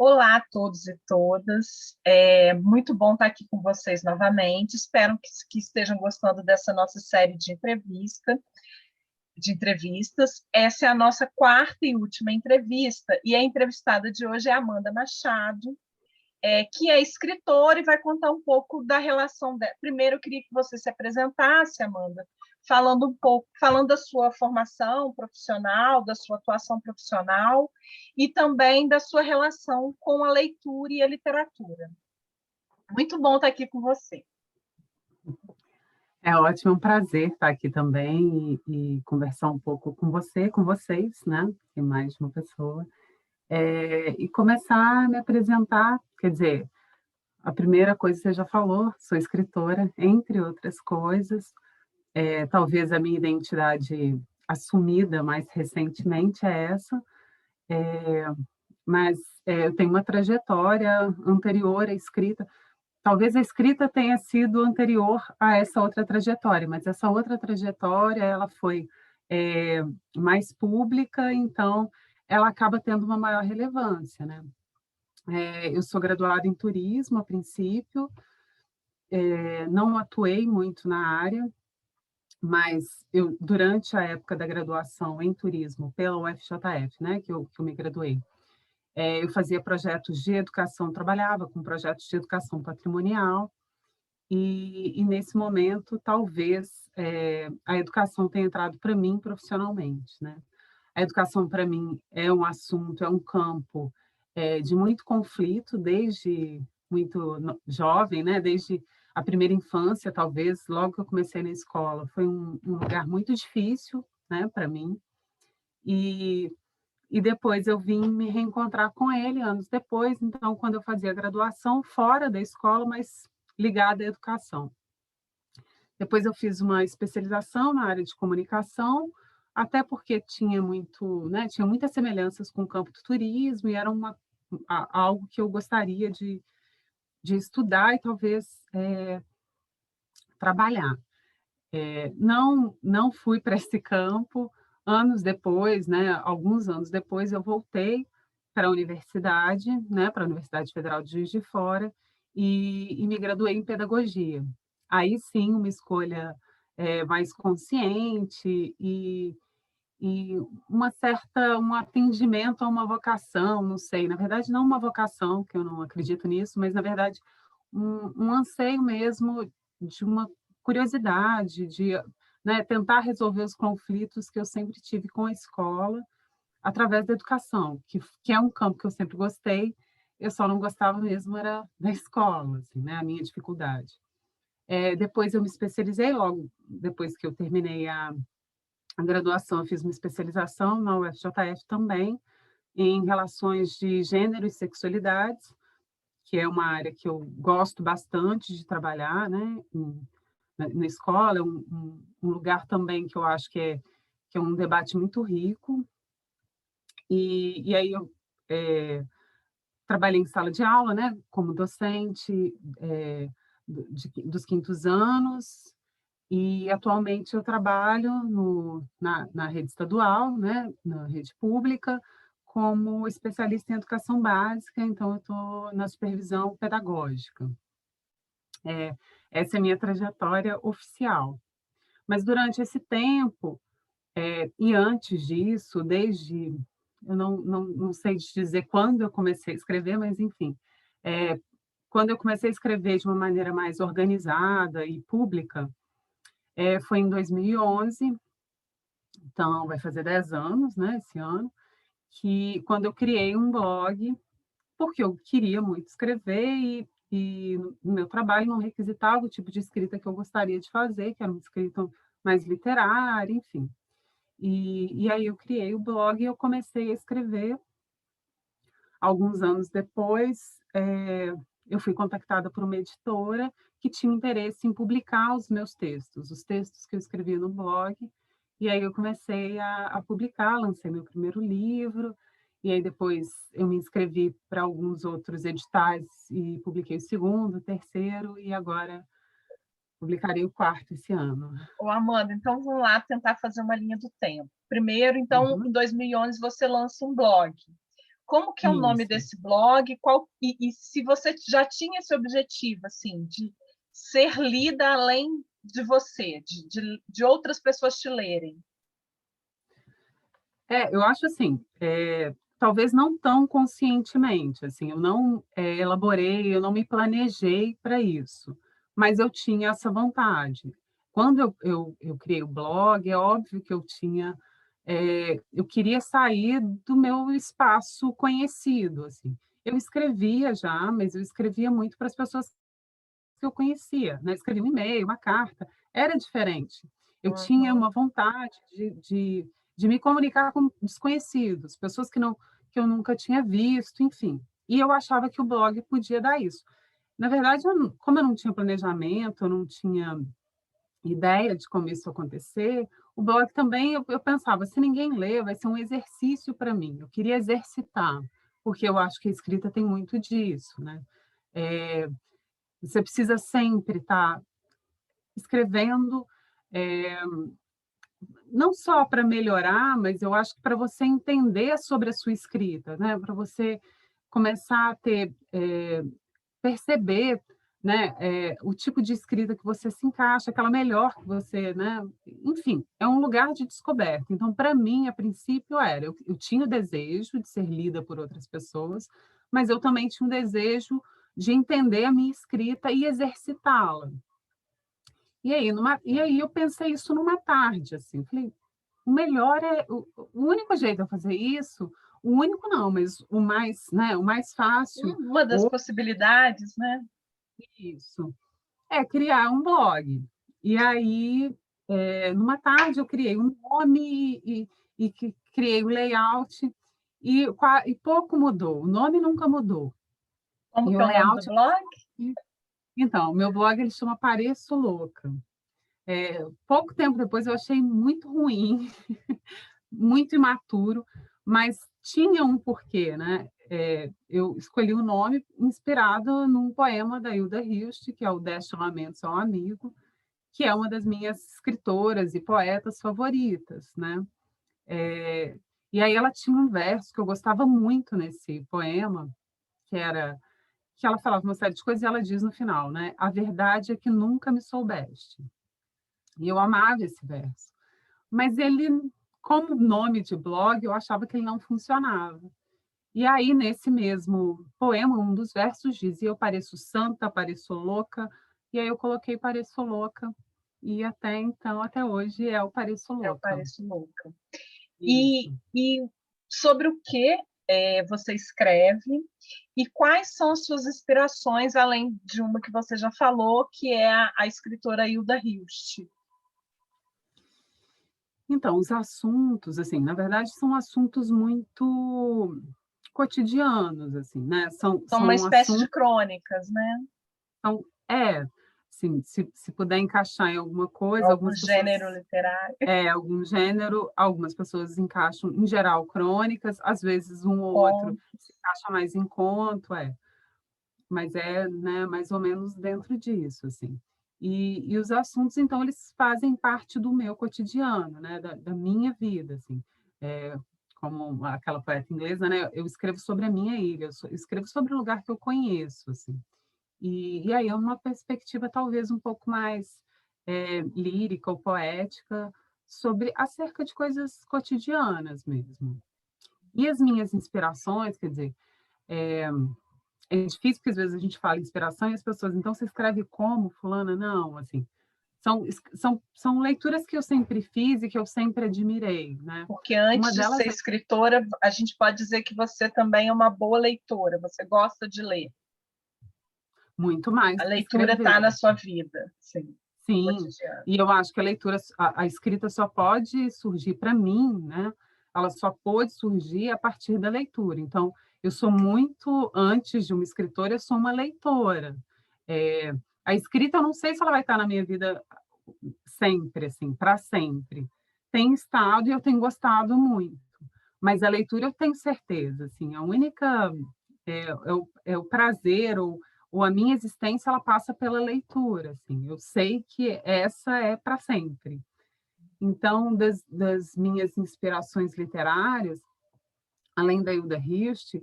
Olá a todos e todas. É muito bom estar aqui com vocês novamente. Espero que estejam gostando dessa nossa série de entrevistas. Essa é a nossa quarta e última entrevista, e a entrevistada de hoje é Amanda Machado, que é escritora e vai contar um pouco da relação dela. Primeiro, eu queria que você se apresentasse, Amanda, falando da sua formação profissional, da sua atuação profissional e também da sua relação com a leitura e a literatura. Muito bom estar aqui com você. É ótimo, é um prazer estar aqui também e conversar um pouco com vocês, né? Tem mais de uma pessoa. E começar a me apresentar, quer dizer, a primeira coisa que você já falou, sou escritora, entre outras coisas. Talvez a minha identidade assumida mais recentemente é essa, mas eu tenho uma trajetória anterior à escrita. Talvez a escrita tenha sido anterior a essa outra trajetória, mas essa outra trajetória ela foi mais pública, então ela acaba tendo uma maior relevância, né? Eu sou graduada em turismo a princípio, não atuei muito na área, mas eu durante a época da graduação em turismo pela UFJF, né, que eu me graduei, eu fazia projetos de educação, trabalhava com projetos de educação patrimonial. E nesse momento, talvez, a educação tenha entrado para mim profissionalmente, né? A educação, para mim, é um assunto, é um campo de muito conflito, desde muito jovem, né? Desde a primeira infância, talvez, logo que eu comecei na escola, foi um lugar muito difícil, né, para mim. E, e depois eu vim me reencontrar com ele anos depois, então, quando eu fazia graduação fora da escola, mas ligada à educação. Depois eu fiz uma especialização na área de comunicação, até porque tinha muito, né, tinha muitas semelhanças com o campo do turismo e era algo que eu gostaria de estudar e talvez trabalhar. Não fui para esse campo. Anos depois, né, alguns anos depois, eu voltei para a universidade, né, para a Universidade Federal de Juiz de Fora, e me graduei em pedagogia. Aí sim, uma escolha mais consciente e um atendimento a uma vocação, não sei, na verdade não uma vocação, que eu não acredito nisso, mas na verdade um anseio mesmo de uma curiosidade, de, né, tentar resolver os conflitos que eu sempre tive com a escola através da educação, que é um campo que eu sempre gostei, eu só não gostava mesmo era da escola, assim, né, a minha dificuldade. Depois eu me especializei, logo depois que eu terminei a graduação, eu fiz uma especialização na UFJF também, em relações de gênero e sexualidades, que é uma área que eu gosto bastante de trabalhar, né, na escola, é um lugar também que eu acho que é um debate muito rico. E aí eu trabalhei em sala de aula, né, como docente dos quintos anos, e atualmente eu trabalho na rede estadual, né, na rede pública, como especialista em educação básica, então eu estou na supervisão pedagógica. Essa é a minha trajetória oficial. Mas durante esse tempo, e antes disso, desde, eu não sei te dizer quando eu comecei a escrever, mas enfim, quando eu comecei a escrever de uma maneira mais organizada e pública, foi em 2011, então vai fazer 10 anos, né, esse ano, que quando eu criei um blog, porque eu queria muito escrever e no meu trabalho não requisitava o tipo de escrita que eu gostaria de fazer, que era uma escrita mais literária, enfim. E aí eu criei o blog e eu comecei a escrever. Alguns anos depois, eu fui contactada por uma editora que tinha interesse em publicar os textos que eu escrevia no blog, e aí eu comecei a publicar, lancei meu primeiro livro, e aí depois eu me inscrevi para alguns outros editais e publiquei o segundo, o terceiro, e agora publicarei o quarto esse ano. Ô, Amanda, então vamos lá tentar fazer uma linha do tempo. Primeiro, então, Uhum. em 2011, você lança um blog. Como que é o nome Isso. desse blog? E se você já tinha esse objetivo, assim, de ser lida além de você, de outras pessoas te lerem? Eu acho assim, talvez não tão conscientemente, assim, eu não, elaborei, eu não me planejei para isso, mas eu tinha essa vontade. Quando eu criei o blog, é óbvio que eu queria sair do meu espaço conhecido, assim. Eu escrevia já, mas eu escrevia muito para as pessoas que eu conhecia, né, escrevia um e-mail, uma carta, era diferente. Eu tinha Uhum. uma vontade de me comunicar com desconhecidos, pessoas que eu nunca tinha visto, enfim. E eu achava que o blog podia dar isso. Na verdade, como eu não tinha planejamento, eu não tinha ideia de como isso ia acontecer, o blog também eu pensava: "Se ninguém lê, vai ser um exercício para mim", eu queria exercitar, porque eu acho que a escrita tem muito disso, né. Eh, Você precisa sempre estar escrevendo, eh, não só para melhorar, mas eu acho que para você entender sobre a sua escrita, né, para você começar a ter, perceber, né, o tipo de escrita que você se encaixa, aquela melhor que você, né, enfim, é um lugar de descoberta. Então, para mim, a princípio era, eu tinha o desejo de ser lida por outras pessoas, mas eu também tinha um desejo de entender a minha escrita e exercitá-la. E aí eu pensei isso numa tarde, assim, falei: "O melhor é o único jeito de eu fazer isso, o único não, mas o mais, né, o mais fácil Uma das possibilidades, né? isso, é criar um blog". E aí, numa tarde eu criei um nome e criei o layout e pouco mudou, o nome nunca mudou, Como e que o é o nome do layout blog? então, o meu blog ele chama Pareço Louca. Pouco tempo depois eu achei muito ruim, muito imaturo, mas tinha um porquê, né. Eu escolhi o nome inspirado num poema da Hilda Hilst, que é o 10 chamamentos ao amigo, que é uma das minhas escritoras e poetas favoritas, né. Eh, e aí ela tinha um verso que eu gostava muito nesse poema, que era que ela falava uma série de coisas e ela diz no final, né: "A verdade é que nunca me soubeste". E eu amava esse verso. Mas ele, como nome de blog, eu achava que ele não funcionava. E aí, nesse mesmo poema, um dos versos dizia: "Eu pareço santa, pareço louca", e aí eu coloquei "pareço louca", e até então, até hoje, é o "pareço Eu louca". pareço louca. Isso. E sobre o que você escreve e quais são as suas inspirações, além de uma que você já falou, que é a escritora Hilda Hilst? Então, os assuntos, assim, na verdade, são assuntos muito cotidianos, assim, né, São uma são espécie de assuntos crônicas, né? são sim, se puder encaixar em alguma coisa, Algum algumas pessoas gênero literário. algum gênero, algumas pessoas encaixam, em geral, crônicas, às vezes um ou outro Com se encaixa mais em conto, mas né, mais ou menos dentro disso, assim. E os assuntos, então, eles fazem parte do meu cotidiano, né, da minha vida, assim. Eh, Como aquela poeta inglesa, né, eu escrevo sobre a minha ilha, eu escrevo sobre o lugar que eu conheço, assim. E aí é uma perspectiva talvez um pouco mais, lírica ou poética sobre acerca de coisas cotidianas mesmo. E as minhas inspirações, quer dizer, é difícil porque às vezes a gente fala inspiração e as pessoas: "Então você escreve como fulana?". Não, assim, são leituras que eu sempre fiz e que eu sempre admirei, né. Porque Uma antes de delas ser é escritora, a gente pode dizer que você também é uma boa leitora, você gosta de ler. muito A mais que leitura está escrever. na sua vida, sim, Sim, cotidiana. e eu acho que a escrita só pode surgir para mim, né, ela só pôde surgir a partir da leitura. Então, eu sou muito antes de uma escritora, eu sou uma leitora. Eh, a escrita eu não sei se ela vai estar na minha vida sempre, assim, para sempre. Tem estado e eu tenho gostado muito, mas a leitura eu tenho certeza, assim, a única é o prazer ou a minha existência ela passa pela leitura, assim, eu sei que essa é para sempre. Então, das minhas inspirações literárias, além da Hilda Hilst,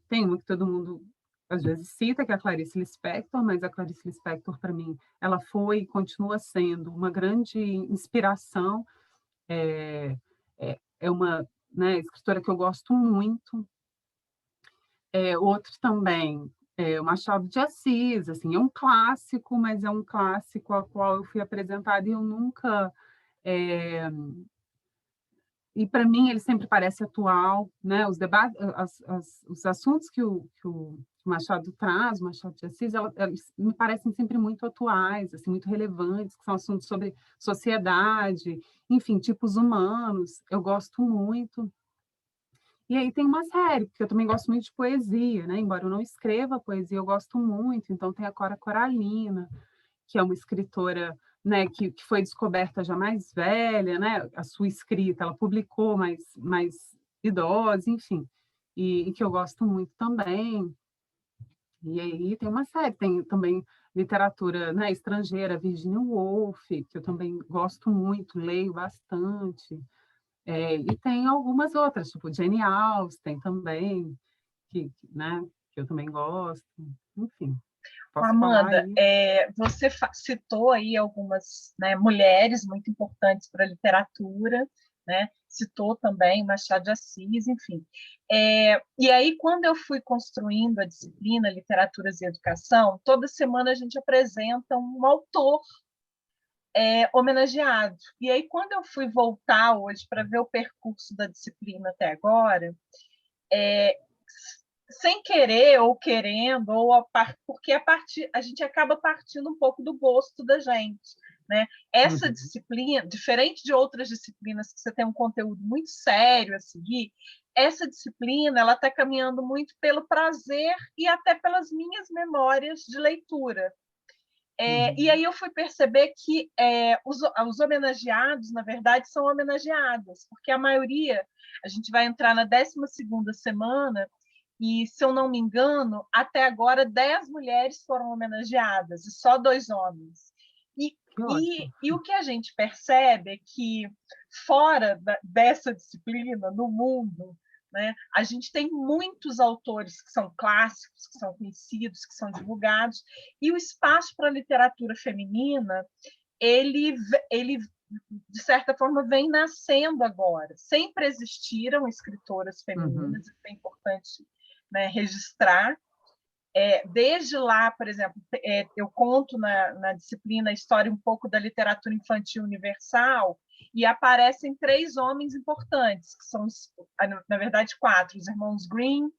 tem uma que todo mundo às vezes cita, que é a Clarice Lispector, mas a Clarice Lispector, para mim, ela foi e continua sendo uma grande inspiração. É uma, né, escritora que eu gosto muito. Outro também, o Machado de Assis, assim, é um clássico, mas é um clássico ao qual eu fui apresentada e eu nunca. é, e para mim ele sempre parece atual, né? Os debates, os assuntos que o Machado traz, o Machado de Assis, eles me parecem sempre muito atuais, assim, muito relevantes, que são assuntos sobre sociedade, enfim, tipos humanos. Eu gosto muito. E aí tem uma série, porque eu também gosto muito de poesia, né? Embora eu não escreva poesia, eu gosto muito. Então tem a Cora Coralina, que é uma escritora, né, que foi descoberta já mais velha, né? A sua escrita, ela publicou mais idosa, enfim, e que eu gosto muito também. E aí tem uma série, tem também literatura, né, estrangeira, Virginia Woolf, que eu também gosto muito, leio bastante. E tem algumas outras, tipo Jane Austen também, né, que eu também gosto. Enfim, posso falar Amanda, aí. você citou aí algumas, né, mulheres muito importantes para a literatura, né? Citou também Machado de Assis, enfim. E aí, quando eu fui construindo a disciplina Literaturas e Educação, toda semana a gente apresenta um autor homenageado. E aí, quando eu fui voltar hoje para ver o percurso da disciplina até agora, é, sem querer ou querendo, porque a gente acaba partindo um pouco do gosto da gente. Né? Essa Uhum, disciplina, diferente de outras disciplinas que você tem um conteúdo muito sério a seguir, essa disciplina ela está caminhando muito pelo prazer e até pelas minhas memórias de leitura. E uhum, aí eu fui perceber que os homenageados, na verdade, são homenageadas, porque a maioria, a gente vai entrar na 12ª semana, e, se eu não me engano, até agora 10 mulheres foram homenageadas, e só 2 homens. E, que e, ótimo. e o que a gente percebe é que, fora dessa disciplina, no mundo, né, a gente tem muitos autores que são clássicos, que são conhecidos, que são divulgados, e o espaço para a literatura feminina, ele, de certa forma, vem nascendo agora. Sempre existiram escritoras Uhum, femininas, isso é importante, né, registrar. Desde lá, por exemplo, eu conto na disciplina a história um pouco da literatura infantil universal, e aparecem 3 homens importantes, que são, na verdade, 4, os irmãos Grimm,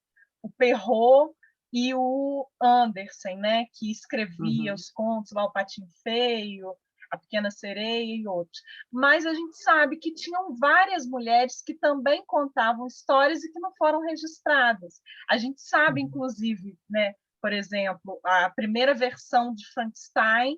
o Perrault e o Andersen, né, que escrevia uhum, os contos lá, o Patinho Feio, a Pequena Sereia e outros. Mas a gente sabe que tinham várias mulheres que também contavam histórias e que não foram registradas. A gente sabe, uhum, inclusive, né, por exemplo, a primeira versão de Frankenstein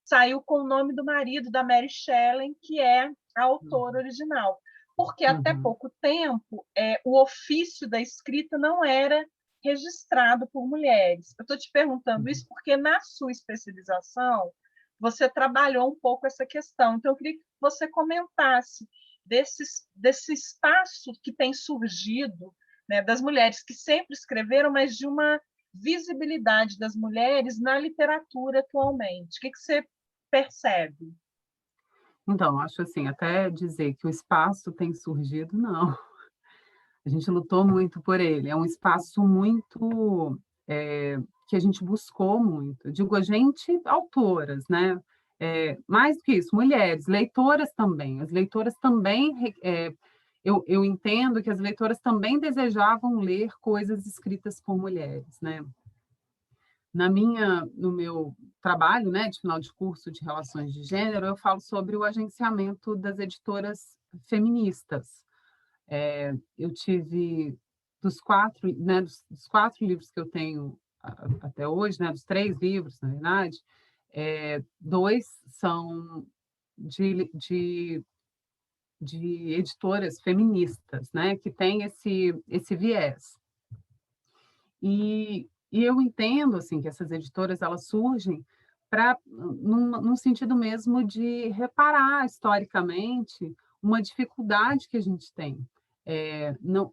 saiu com o nome do marido da Mary Shelley, que é a autora uhum, original. Porque até uhum, pouco tempo o ofício da escrita não era registrado por mulheres. Eu estou te perguntando uhum. isso porque na sua especialização você trabalhou um pouco essa questão. Então, eu queria que você comentasse desse espaço que tem surgido, né, das mulheres que sempre escreveram, mas de uma visibilidade das mulheres na literatura atualmente. O que você percebe? Então, acho assim, até dizer que o espaço tem surgido, não. A gente lutou muito por ele. É um espaço muito que a gente buscou muito. Digo a gente, autoras, né? Mais do que isso, mulheres, leitoras também. As leitoras também, eu entendo que as leitoras também desejavam ler coisas escritas por mulheres, né? No meu trabalho, né, de final de curso de relações de gênero, eu falo sobre o agenciamento das editoras feministas. Eu tive dos 4 livros que eu tenho até hoje, né, dos 3 livros, na verdade, 2 são de, de editoras feministas, né, que têm esse viés. E eu entendo assim que essas editoras elas surgem para num sentido mesmo de reparar historicamente uma dificuldade que a gente tem.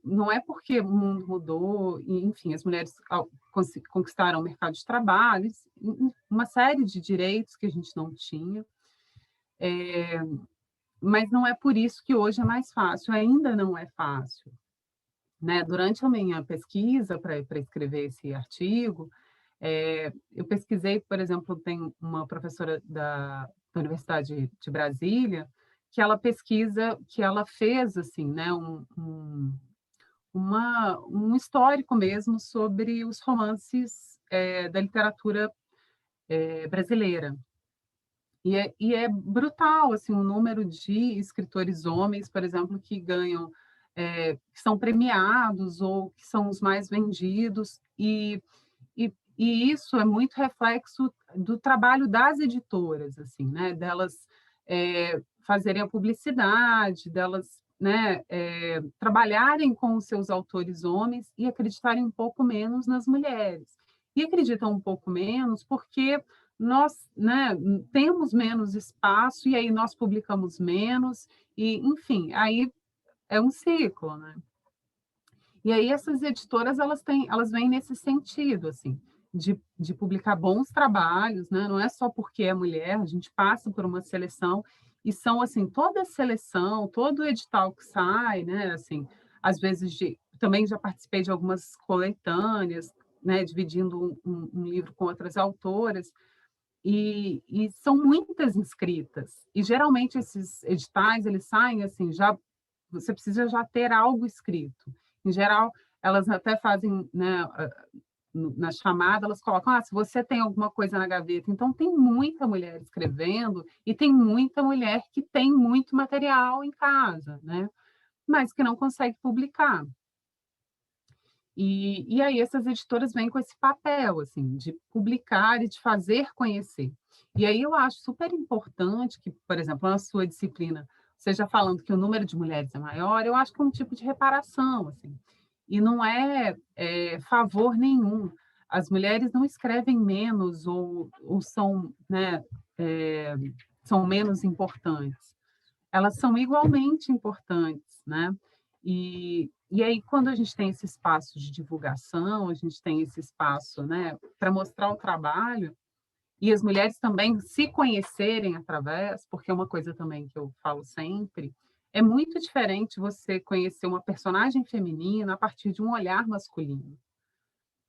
Não é porque o mundo mudou, e, enfim, as mulheres conquistaram o mercado de trabalho, uma série de direitos que a gente não tinha, mas não é por isso que hoje é mais fácil, ainda não é fácil, né? Durante a minha pesquisa para escrever esse artigo, eu pesquisei, por exemplo, tem uma professora da Universidade de Brasília, que ela pesquisa, que ela fez assim, né, um histórico mesmo sobre os romances da literatura brasileira. E é brutal assim, o número de escritores homens, por exemplo, que ganham, que são premiados ou que são os mais vendidos, e isso é muito reflexo do trabalho das editoras, assim, né? Delas fazerem a publicidade, delas, né, trabalharem com os seus autores homens e acreditarem um pouco menos nas mulheres. E acreditam um pouco menos porque nós, né, temos menos espaço e aí nós publicamos menos, e, enfim, aí é um ciclo, né? E aí essas editoras elas vêm nesse sentido, assim, de publicar bons trabalhos, né? Não é só porque é mulher, a gente passa por uma seleção e são assim, toda a seleção, todo o edital que sai, né? Assim, às vezes também já participei de algumas coletâneas, né? Dividindo um livro com outras autoras. E são muitas inscritas. E geralmente esses editais eles saem assim, já você precisa já ter algo escrito. Em geral, elas até fazem, né, na chamada, elas colocam, se você tem alguma coisa na gaveta. Então, tem muita mulher escrevendo e tem muita mulher que tem muito material em casa, né, mas que não consegue publicar. E aí essas editoras vêm com esse papel, assim, de publicar e de fazer conhecer. E aí eu acho super importante que, por exemplo, na sua disciplina, seja falando que o número de mulheres é maior, eu acho que é um tipo de reparação, assim, e não é favor nenhum. As mulheres não escrevem menos ou são, né, é, são menos importantes. Elas são igualmente importantes, né? E aí, quando a gente tem esse espaço de divulgação, a gente tem esse espaço, né, para mostrar o trabalho, e as mulheres também se conhecerem através, porque é uma coisa também que eu falo sempre, é muito diferente você conhecer uma personagem feminina a partir de um olhar masculino,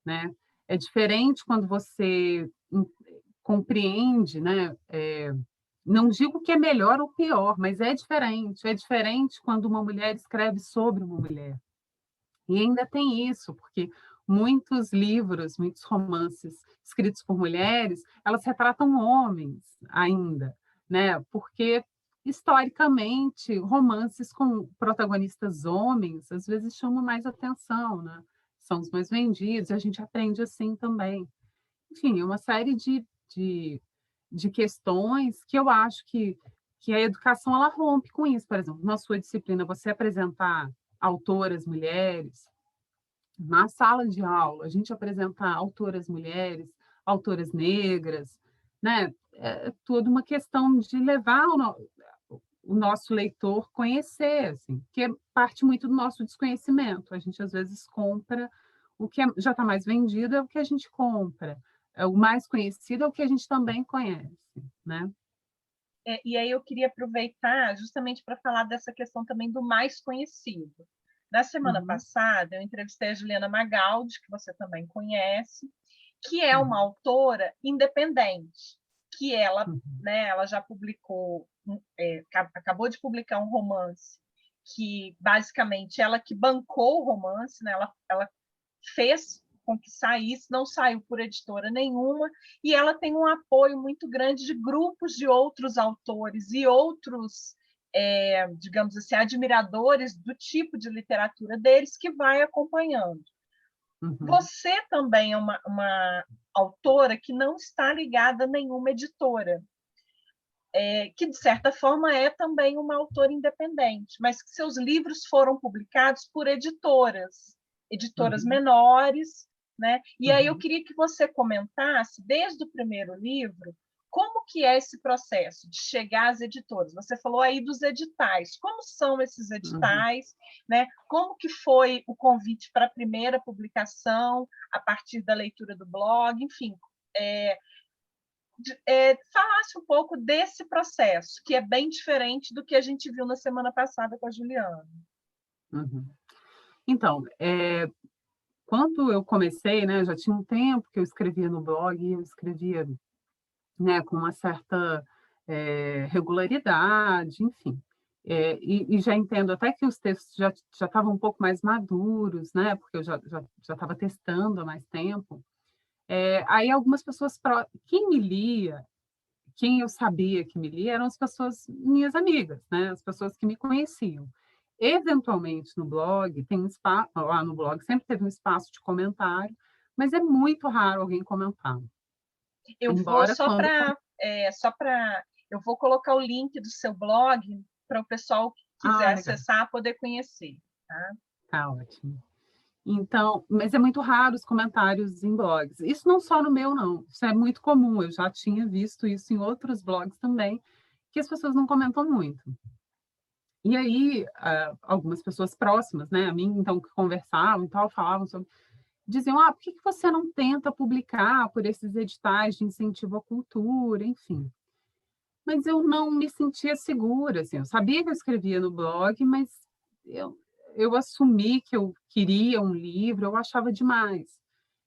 né? É diferente quando você compreende, né? Não digo que é melhor ou pior, mas é diferente. É diferente quando uma mulher escreve sobre uma mulher. E ainda tem isso, porque muitos livros, muitos romances escritos por mulheres, elas retratam homens ainda, né? Porque historicamente romances com protagonistas homens às vezes chamam mais atenção, né? São os mais vendidos, e a gente aprende assim também. Enfim, é uma série de questões que eu acho que a educação ela rompe com isso. Por exemplo, na sua disciplina, você apresentar autoras mulheres, na sala de aula, a gente apresentar autoras mulheres, autoras negras, né? É toda uma questão de levar o nosso leitor conhecer, assim, que parte muito do nosso desconhecimento. A gente, às vezes, compra o que já está mais vendido, é o que a gente compra. O mais conhecido é o que a gente também conhece, né? E aí eu queria aproveitar justamente para falar dessa questão também do mais conhecido. Na semana Uhum, passada, eu entrevistei a Juliana Magaldi, que você também conhece, que é uma uhum, autora independente, que ela, uhum, né, ela já publicou, acabou de publicar um romance que, basicamente, ela que bancou o romance, né, ela fez com que saísse, não saiu por editora nenhuma, e ela tem um apoio muito grande de grupos de outros autores e outros, digamos assim, admiradores do tipo de literatura deles que vai acompanhando. uhum, Você também é uma autora que não está ligada a nenhuma editora, que, de certa forma, é também uma autora independente, mas que seus livros foram publicados por editoras uhum, menores, né? E aí eu uhum, queria que você comentasse, desde o primeiro livro, como que é esse processo de chegar às editoras? Você falou aí dos editais. Como são esses Uhum. editais, né? Como que foi o convite para a primeira publicação, a partir da leitura do blog, enfim, é, falasse um pouco desse processo, que é bem diferente do que a gente viu na semana passada com a Juliana. Uhum. Então, quando eu comecei, né, já tinha um tempo que eu escrevia no blog, e eu escrevia, né, com uma certa, regularidade, enfim. E já entendo até que os textos já estavam um pouco mais maduros, né, porque eu já estava testando há mais tempo. Aí algumas pessoas quem me lia, quem eu sabia que me lia, eram as pessoas minhas amigas, né, as pessoas que me conheciam. Eventualmente, no blog, tem um espaço lá no blog sempre teve um espaço de comentário, mas é muito raro alguém comentar. Eu vou Embora quando só para eu vou colocar o link do seu blog para o pessoal que quiser legal, acessar poder conhecer, tá? tá ótimo. Então, mas é muito raro os comentários em blogs. Isso não só no meu, não. Isso é muito comum. Eu já tinha visto isso em outros blogs também, que as pessoas não comentam muito. E aí, algumas pessoas próximas, né, a mim, então, que conversavam e tal, falavam sobre, diziam: por que que você não tenta publicar por esses editais de incentivo à cultura, enfim. Mas eu não me sentia segura, assim, eu sabia que eu escrevia no blog, mas eu eu assumi que eu queria um livro, eu achava demais.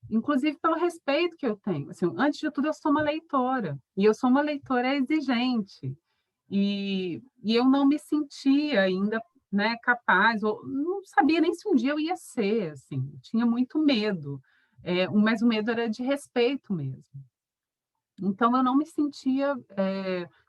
Inclusive pelo respeito que eu tenho, assim, antes de tudo eu sou uma leitora, e eu sou uma leitora exigente, e eu não me sentia ainda, né, capaz, ou não sabia nem se um dia eu ia ser, assim, tinha muito medo, mas o medo era de respeito mesmo. Então eu não me sentia,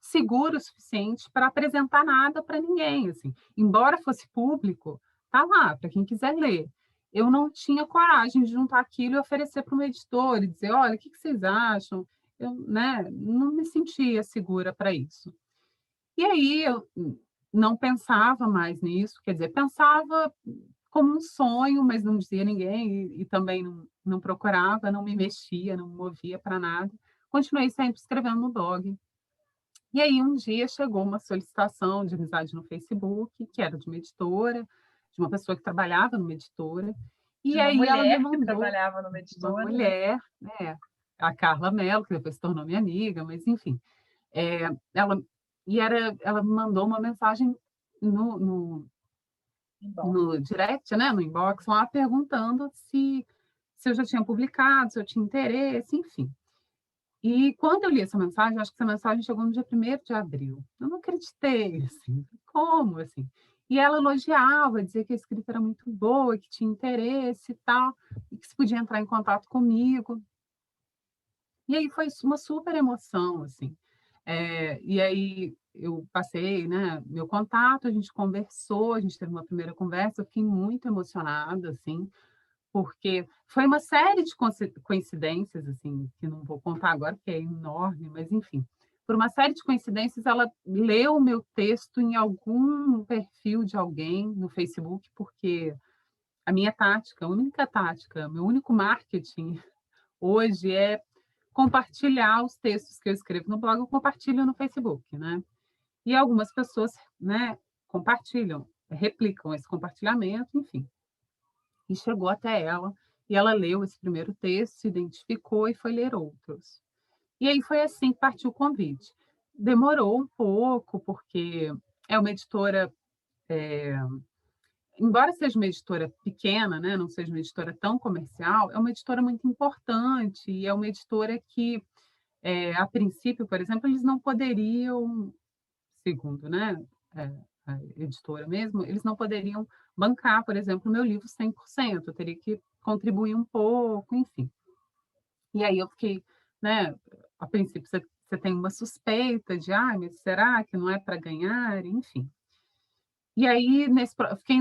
segura o suficiente para apresentar nada para ninguém, assim. Embora fosse público, tá lá para quem quiser ler. Eu não tinha coragem de juntar aquilo e oferecer para uma editora e dizer: "Olha, o que que vocês acham?". Eu, né, não me sentia segura para isso. E aí eu não pensava mais nisso, quer dizer, pensava como um sonho, mas não dizia a ninguém e também não procurava, não me mexia, não me movia para nada. Continuei sempre escrevendo no blog. E aí um dia chegou uma solicitação de amizade no Facebook, que era de uma editora, de uma pessoa que trabalhava numa editora, De e uma aí ela me mulher que mandou trabalhava numa uma editora, né? mulher, né, a Carla Mello, que depois se tornou minha amiga, mas enfim, eh, ela ela me mandou uma mensagem no Embora. no direct, né, no inbox lá, perguntando se eu já tinha publicado, se eu tinha interesse, enfim. E quando eu li essa mensagem, acho que essa mensagem chegou no dia 1º de abril. Eu não acreditei, assim, como assim? E ela elogiava, dizia que a escrita era muito boa, que tinha interesse e tal, e que se podia entrar em contato comigo. E aí foi uma super emoção, assim. E aí eu passei, né, meu contato, a gente conversou, a gente teve uma primeira conversa, eu fiquei muito emocionada, assim, porque foi uma série de coincidências, assim, que não vou contar agora, porque é enorme, mas enfim. Por uma série de coincidências, ela leu o meu texto em algum perfil de alguém no Facebook, porque a minha tática, a única tática, meu único marketing hoje é compartilhar os textos que eu escrevo no blog, eu compartilho no Facebook, né? E algumas pessoas, né, compartilham, replicam esse compartilhamento, enfim. E chegou até ela, e ela leu esse primeiro texto, se identificou e foi ler outros. E aí foi assim que partiu o convite. Demorou um pouco, porque é uma editora, embora seja uma editora pequena, né, não seja uma editora tão comercial, é uma editora muito importante e é uma editora que, a princípio, por exemplo, eles não poderiam, segundo, né, a editora mesmo, eles não poderiam bancar, por exemplo, o meu livro 100%, eu teria que contribuir um pouco, enfim. E aí eu fiquei, né, a princípio você tem uma suspeita de: "Ai, mas será que não é para ganhar?", enfim. E aí eu fiquei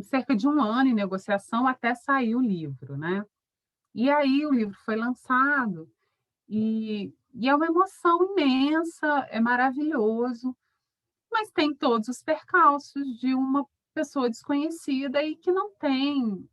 cerca de um ano em negociação até sair o livro, né. E aí o livro foi lançado e é uma emoção imensa, é maravilhoso, mas tem todos os percalços de uma pessoa desconhecida e que não tem,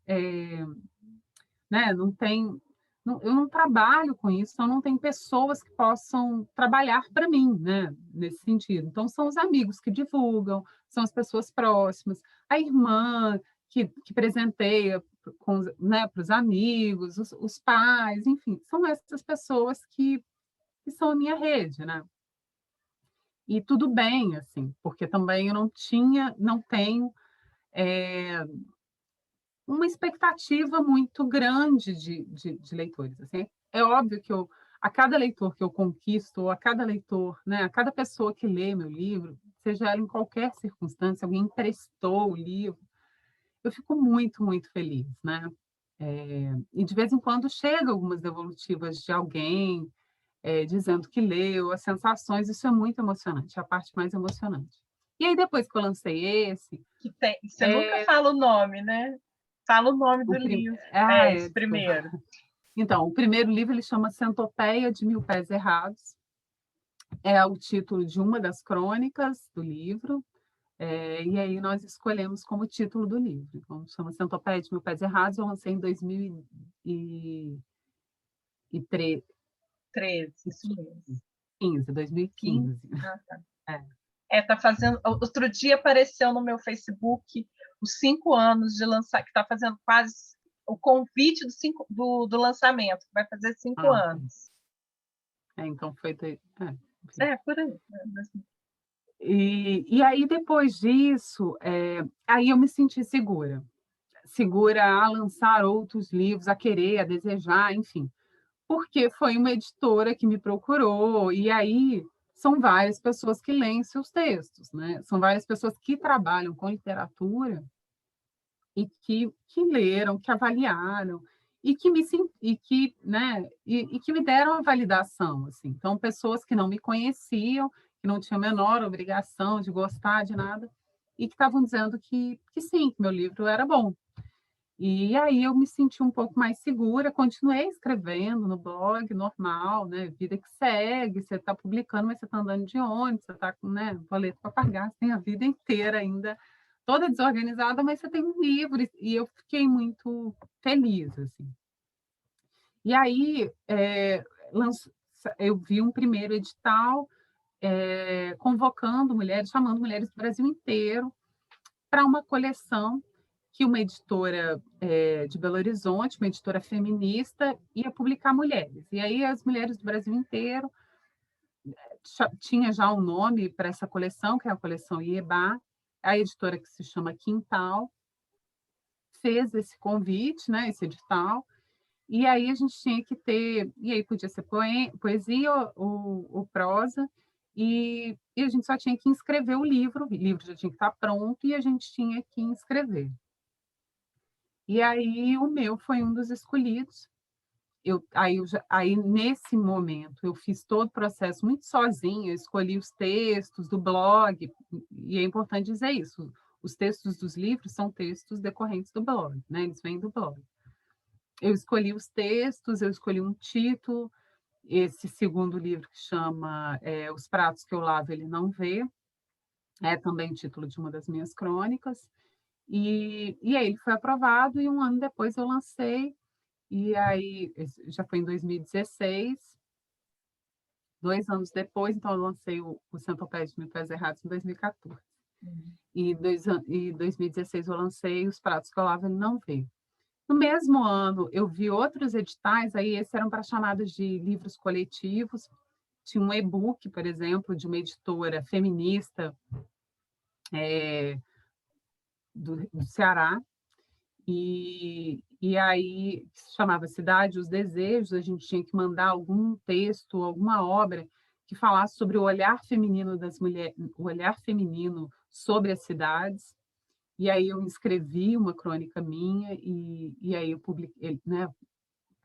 né, não tem eu não trabalho com isso, então não tem pessoas que possam trabalhar para mim, né, nesse sentido. Então, são os amigos que divulgam, são as pessoas próximas, a irmã que presenteia com, né, para os amigos, os pais, enfim, são essas pessoas que são a minha rede, né? E tudo bem, assim, porque também eu não tenho uma expectativa muito grande de leitores. Assim. É óbvio que a cada leitor que eu conquisto, ou a cada leitor, né, a cada pessoa que lê meu livro, seja ela em qualquer circunstância, alguém emprestou o livro, eu fico muito, muito feliz, né? E de vez em quando chega algumas devolutivas de alguém dizendo que leu, as sensações, isso é muito emocionante, é a parte mais emocionante. E aí, depois que eu lancei esse, Você nunca fala o nome, né? Fala o nome do livro. Esse desculpa. primeiro. Então, o primeiro livro ele chama Centopeia de Mil Pés Errados. É o título de uma das crônicas do livro, e aí nós escolhemos como título do livro. Então, chama Centopeia de Mil Pés Errados, eu lancei em 2013, 13, isso mesmo. 15? 2015. Ah, tá. É. Tá fazendo. Outro dia apareceu no meu Facebook os 5 anos de lançar, que está fazendo quase o convite do lançamento, que vai fazer 5 Ah, tá. anos. Então foi. Enfim. Por aí. E aí, depois disso, aí eu me senti segura a lançar outros livros, a querer, a desejar, enfim, porque foi uma editora que me procurou, e aí são várias pessoas que leem seus textos, né? São várias pessoas que trabalham com literatura e que leram, que avaliaram, e que me deram a validação, assim. Então, pessoas que não me conheciam, que não tinham a menor obrigação de gostar de nada, e que estavam dizendo que sim, que meu livro era bom. E aí eu me senti um pouco mais segura, continuei escrevendo no blog, normal, né? Vida que segue, você está publicando, mas você está andando de ônibus, você está com, né, boleto para pagar, você tem a vida inteira ainda toda desorganizada, mas você tem um livro, e eu fiquei muito feliz, assim. E aí eu vi um primeiro edital convocando mulheres, chamando mulheres do Brasil inteiro para uma coleção que uma editora de Belo Horizonte, uma editora feminista, ia publicar mulheres. E aí as mulheres do Brasil inteiro tinha já um nome para essa coleção, que é a coleção Ieba, a editora que se chama Quintal, fez esse convite, né, esse edital, e aí a gente tinha que ter, e aí podia ser poesia ou prosa, e a gente só tinha que inscrever o livro já tinha que estar pronto, e a gente tinha que inscrever. E aí o meu foi um dos escolhidos. Aí, nesse momento, eu fiz todo o processo muito sozinha, eu escolhi os textos do blog, e é importante dizer isso, os textos dos livros são textos decorrentes do blog, né? Eles vêm do blog. Eu escolhi os textos, eu escolhi um título, esse segundo livro que chama Os Pratos que eu lavo ele não vê, é também o título de uma das minhas crônicas, e aí ele foi aprovado, e um ano depois eu lancei. E aí, já foi em 2016, 2 anos depois, então eu lancei o Centopeia de Mil Pés Errados em 2014. E em 2016 eu lancei Os Pratos que eu lavo ele não vê. No mesmo ano, eu vi outros editais, aí esses eram para chamadas de livros coletivos. Tinha um e-book, por exemplo, de uma editora feminista do Ceará, e aí se chamava Cidade os Desejos, a gente tinha que mandar algum texto, alguma obra que falasse sobre o olhar feminino das mulheres, o olhar feminino sobre as cidades. E aí eu escrevi uma crônica minha e aí eu publiquei, né,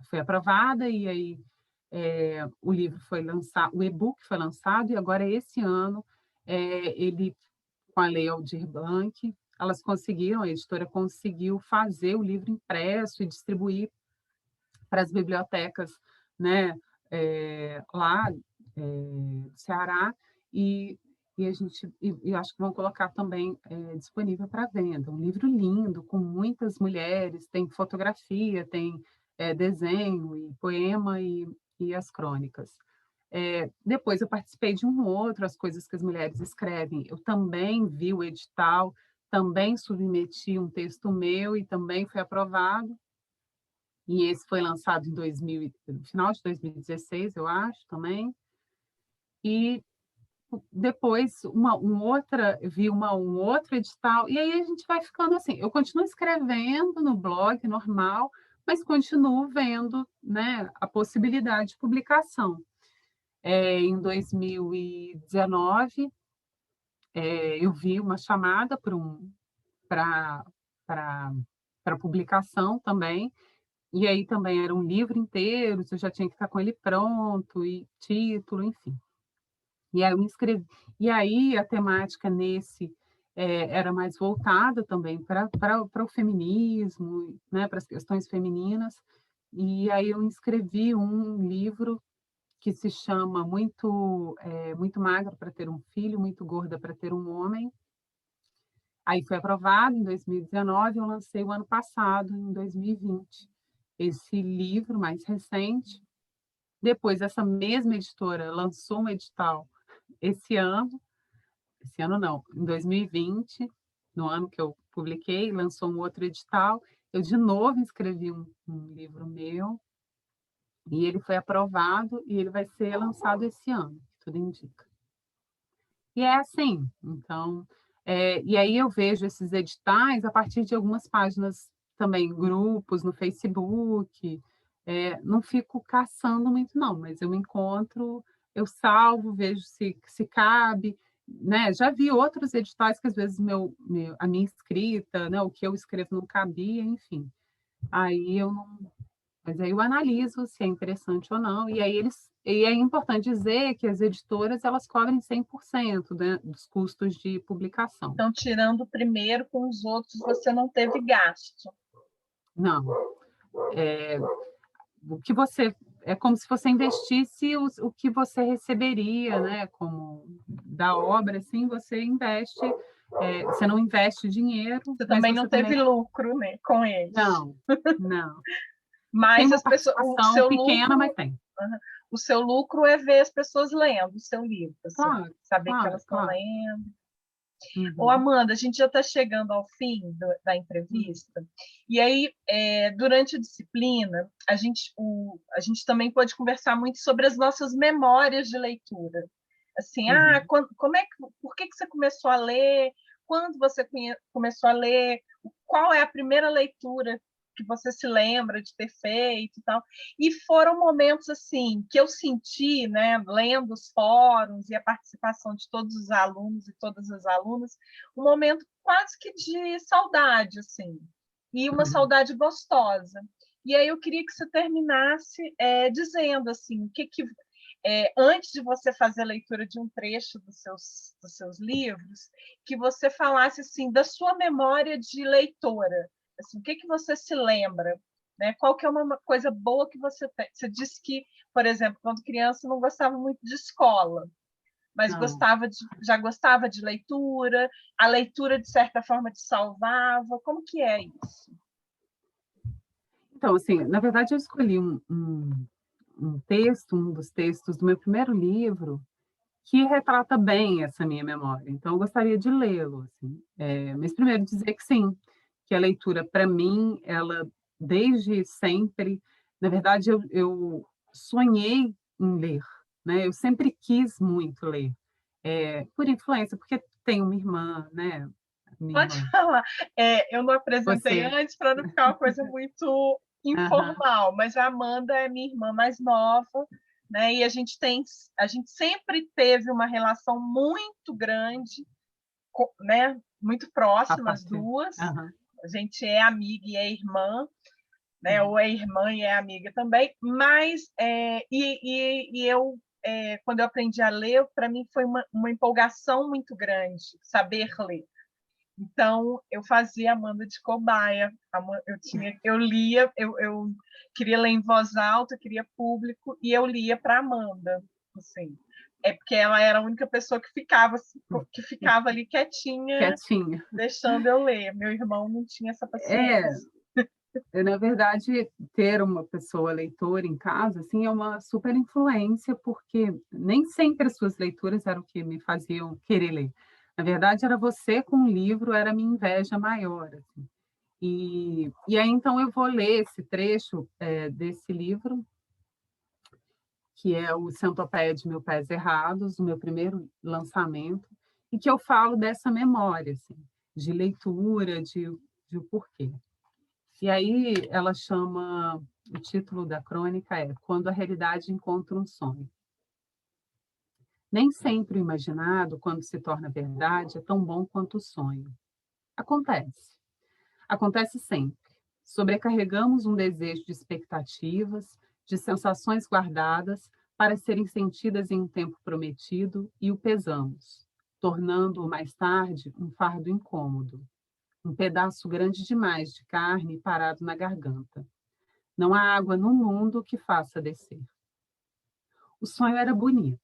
foi aprovada, e aí o livro foi lançado, o e-book foi lançado, e agora esse ano ele, com a Lei Aldir Blanc, elas conseguiram, a editora conseguiu fazer o livro impresso e distribuir para as bibliotecas, né, lá do Ceará, e, e acho que vão colocar também disponível para venda. Um livro lindo, com muitas mulheres, tem fotografia, tem desenho e poema e as crônicas. Depois eu participei de um outro, As Coisas que as Mulheres Escrevem. Eu também vi o edital, também submeti um texto meu e também foi aprovado. E esse foi lançado no final de 2016, eu acho, também. E depois eu vi um outro edital, e aí a gente vai ficando assim. Eu continuo escrevendo no blog normal, mas continuo vendo, né, a possibilidade de publicação. Em 2019, eu vi uma chamada para publicação também, e aí também era um livro inteiro, eu já tinha que estar com ele pronto, e título, enfim. E aí eu me inscrevi. E aí a temática nesse era mais voltada também para o feminismo, né, para as questões femininas. E aí eu inscrevi um livro que se chama Muito Magra para Ter um Filho, Muito Gorda para Ter um Homem. Aí foi aprovado em 2019, eu lancei o ano passado, em 2020, esse livro mais recente. Depois, essa mesma editora lançou um edital esse ano não, em 2020, no ano que eu publiquei, lançou um outro edital. Eu, de novo, escrevi um livro meu, e ele foi aprovado, e ele vai ser lançado esse ano, tudo indica. E é assim, então, e aí eu vejo esses editais a partir de algumas páginas também, grupos no Facebook, não fico caçando muito não, mas eu encontro, eu salvo, vejo se cabe, né? Já vi outros editais que às vezes a minha escrita, né, o que eu escrevo não cabia, enfim. Aí eu não, mas aí eu analiso se é interessante ou não, e é importante dizer que as editoras elas cobrem 100%, né, dos custos de publicação. Então, tirando o primeiro, com os outros você não teve gasto. Não. O que você é como se você investisse o que você receberia, né, como da obra, assim, você investe, você não investe dinheiro, Você mas também não você teve também lucro, né, com eles. não, não. Tem Mas uma as pessoas, participação pequena, mas tem. o seu lucro é ver as pessoas lendo o seu livro, assim, Claro, saber que claro, elas estão claro. lendo. Ô, Uhum. Amanda, a gente já está chegando ao fim da entrevista, e aí, durante a disciplina, a gente também pode conversar muito sobre as nossas memórias de leitura. Assim, Uhum. por que você começou a ler? Quando você começou a ler? Qual é a primeira leitura que você se lembra de ter feito e tal? E foram momentos assim que eu senti, né, lendo os fóruns e a participação de todos os alunos e todas as alunas, um momento quase que de saudade, assim, e uma Uhum. saudade gostosa. E aí eu queria que você terminasse dizendo assim, antes de você fazer a leitura de um trecho dos seus livros, que você falasse assim da sua memória de leitora. Assim, o que você se lembra? Né? Qual que é uma coisa boa que você tem? Você disse que, por exemplo, quando criança não gostava muito de escola, mas Não. já gostava de leitura, a leitura, de certa forma, te salvava. Como que é isso? Então, assim, na verdade, eu escolhi um dos textos do meu primeiro livro, que retrata bem essa minha memória. Então, eu gostaria de lê-lo. Assim. Mas, primeiro, dizer que sim, que a leitura, para mim, ela, desde sempre, na verdade, eu sonhei em ler. Né? Eu sempre quis muito ler, por influência, porque tenho uma irmã, né? Minha Pode irmã. falar. Eu não apresentei Você. antes para não ficar uma coisa muito Aham. informal, mas a Amanda é minha irmã mais nova, né? E a gente sempre teve uma relação muito grande, né? Muito A próxima, as partir. duas. Aham. A gente é amiga e é irmã, né? Uhum. Ou é irmã e é amiga também. Mas eu quando eu aprendi a ler, para mim foi uma empolgação muito grande saber ler. Então, eu fazia Amanda de cobaia. Eu lia, eu queria ler em voz alta, eu queria público, e eu lia para Amanda. Assim. É porque ela era a única pessoa que ficava ali quietinha, Quietinha. deixando eu ler. Meu irmão não tinha essa É, paciência. Na verdade, ter uma pessoa leitora em casa, assim, é uma super influência, porque nem sempre as suas leituras eram o que me faziam querer ler. Na verdade, era você com o livro, era a minha inveja maior, assim. E aí, então, eu vou ler esse trecho, desse livro, que é o Centopeia de Mil Pés Errados, o meu primeiro lançamento, e que eu falo dessa memória, assim, de leitura, de o porquê. E aí ela chama, o título da crônica é Quando a Realidade Encontra um Sonho. Nem sempre o imaginado, quando se torna verdade, é tão bom quanto o sonho. Acontece. Acontece sempre. Sobrecarregamos um desejo de expectativas, de sensações guardadas para serem sentidas em um tempo prometido e o pesamos, tornando-o mais tarde um fardo incômodo, um pedaço grande demais de carne parado na garganta. Não há água no mundo que faça descer. O sonho era bonito,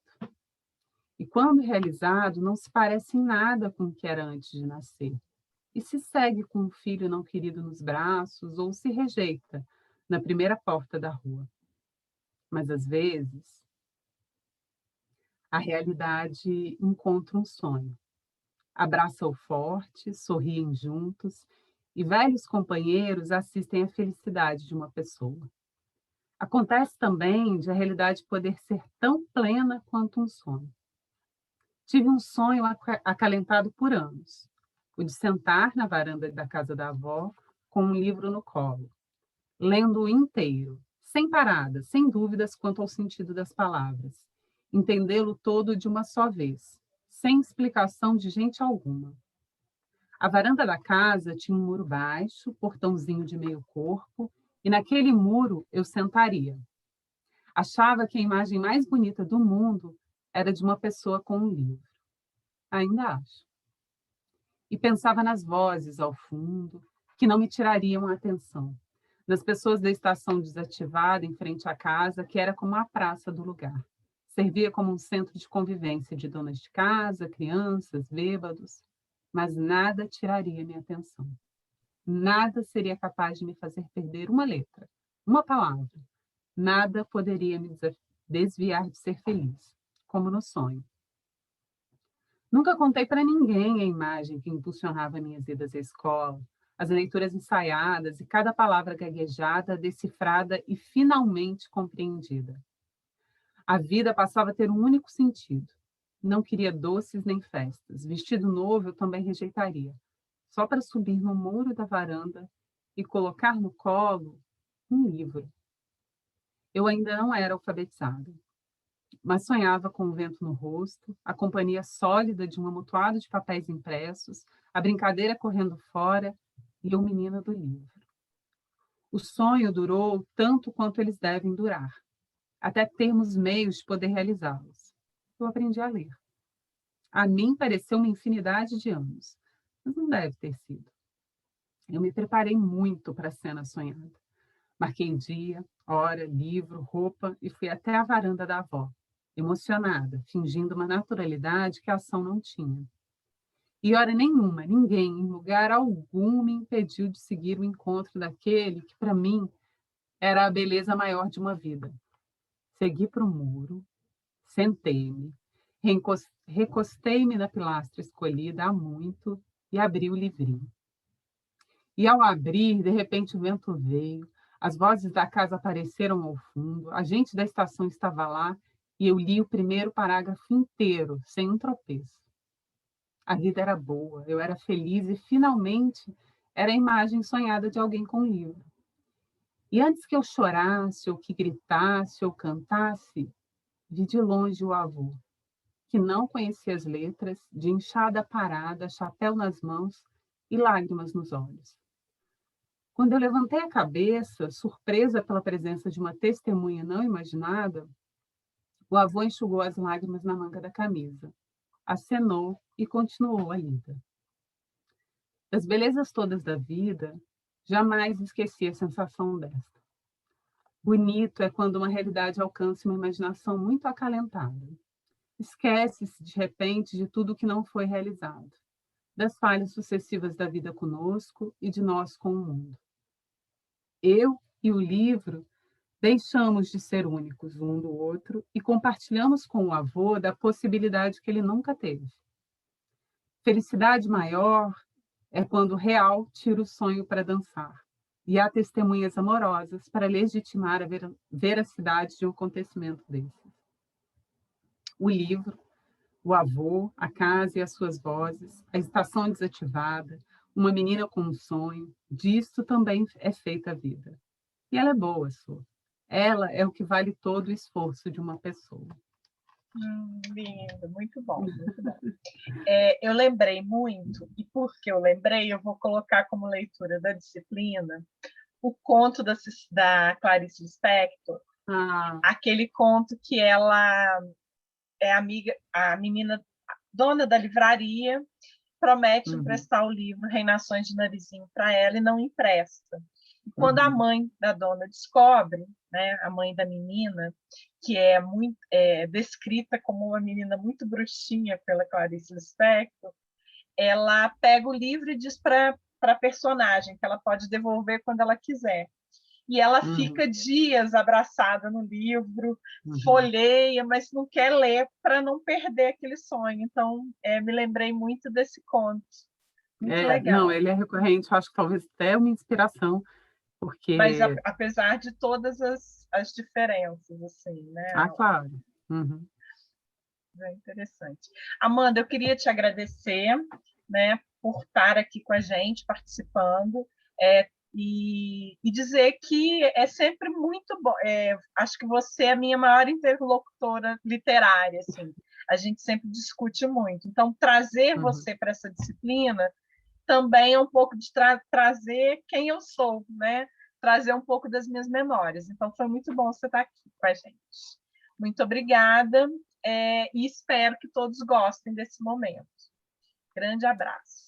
e quando realizado, não se parece em nada com o que era antes de nascer. E se segue com um filho não querido nos braços, ou se rejeita na primeira porta da rua. Mas às vezes, a realidade encontra um sonho. Abraça-o forte, sorriem juntos, e velhos companheiros assistem à felicidade de uma pessoa. Acontece também de a realidade poder ser tão plena quanto um sonho. Tive um sonho acalentado por anos, o de sentar na varanda da casa da avó com um livro no colo, lendo-o inteiro, sem paradas, sem dúvidas quanto ao sentido das palavras, entendê-lo todo de uma só vez, sem explicação de gente alguma. A varanda da casa tinha um muro baixo, portãozinho de meio corpo, e naquele muro eu sentaria. Achava que a imagem mais bonita do mundo era de uma pessoa com um livro. Ainda acho. E pensava nas vozes ao fundo, que não me tirariam a atenção, nas pessoas da estação desativada em frente à casa, que era como a praça do lugar. Servia como um centro de convivência de donas de casa, crianças, bêbados, mas nada tiraria minha atenção. Nada seria capaz de me fazer perder uma letra, uma palavra. Nada poderia me desviar de ser feliz, como no sonho. Nunca contei para ninguém a imagem que impulsionava minhas idas à escola, as leituras ensaiadas e cada palavra gaguejada, decifrada e finalmente compreendida. A vida passava a ter um único sentido. Não queria doces nem festas. Vestido novo eu também rejeitaria, só para subir no muro da varanda e colocar no colo um livro. Eu ainda não era alfabetizada, mas sonhava com o vento no rosto, a companhia sólida de um amontoado de papéis impressos, a brincadeira correndo fora e o menino do livro. O sonho durou tanto quanto eles devem durar, até termos meios de poder realizá-los. Eu aprendi a ler. A mim pareceu uma infinidade de anos, mas não deve ter sido. Eu me preparei muito para a cena sonhada. Marquei dia, hora, livro, roupa e fui até a varanda da avó, emocionada, fingindo uma naturalidade que a ação não tinha. E hora nenhuma, ninguém, em lugar algum, me impediu de seguir o encontro daquele que, para mim, era a beleza maior de uma vida. Segui para o muro, sentei-me, recostei-me na pilastra escolhida há muito e abri o livrinho. E ao abrir, de repente o vento veio, as vozes da casa apareceram ao fundo, a gente da estação estava lá e eu li o primeiro parágrafo inteiro, sem um tropeço. A vida era boa, eu era feliz e finalmente era a imagem sonhada de alguém com um livro. E antes que eu chorasse, ou que gritasse, ou cantasse, vi de longe o avô, que não conhecia as letras, de enxada parada, chapéu nas mãos e lágrimas nos olhos. Quando eu levantei a cabeça, surpresa pela presença de uma testemunha não imaginada, o avô enxugou as lágrimas na manga da camisa, acenou e continuou a lida. Das belezas todas da vida, jamais esqueci a sensação desta. Bonito é quando uma realidade alcança uma imaginação muito acalentada. Esquece-se, de repente, de tudo que não foi realizado, das falhas sucessivas da vida conosco e de nós com o mundo. Eu e o livro deixamos de ser únicos um do outro e compartilhamos com o avô da possibilidade que ele nunca teve. Felicidade maior é quando o real tira o sonho para dançar. E há testemunhas amorosas para legitimar a veracidade de um acontecimento desses. O livro, o avô, a casa e as suas vozes, a estação desativada, uma menina com um sonho, disto também é feita a vida. E ela é boa, Sô. Ela é o que vale todo o esforço de uma pessoa. Lindo, muito bom, muito bom. Eu lembrei muito, e porque eu lembrei, eu vou colocar como leitura da disciplina o conto da Clarice Lispector, aquele conto que ela é amiga, a menina dona da livraria, promete emprestar o livro Reinações de Narizinho para ela e não empresta. E quando a mãe da dona descobre, né, a mãe da menina, que é muito descrita como uma menina muito bruxinha pela Clarice Lispector, ela pega o livro e diz para a personagem que ela pode devolver quando ela quiser. E ela fica dias abraçada no livro, folheia, mas não quer ler para não perder aquele sonho. Então, me lembrei muito desse conto. Muito legal. Não, ele é recorrente, acho que talvez até uma inspiração, porque... Mas apesar de todas as diferenças, assim, né? Claro. É interessante. Amanda, eu queria te agradecer, né, por estar aqui com a gente, participando, e dizer que é sempre muito bom. Acho que você é a minha maior interlocutora literária, assim. A gente sempre discute muito. Então, trazer você para essa disciplina também é um pouco de trazer quem eu sou, né? Trazer um pouco das minhas memórias. Então, foi muito bom você estar aqui com a gente. Muito obrigada, e espero que todos gostem desse momento. Grande abraço.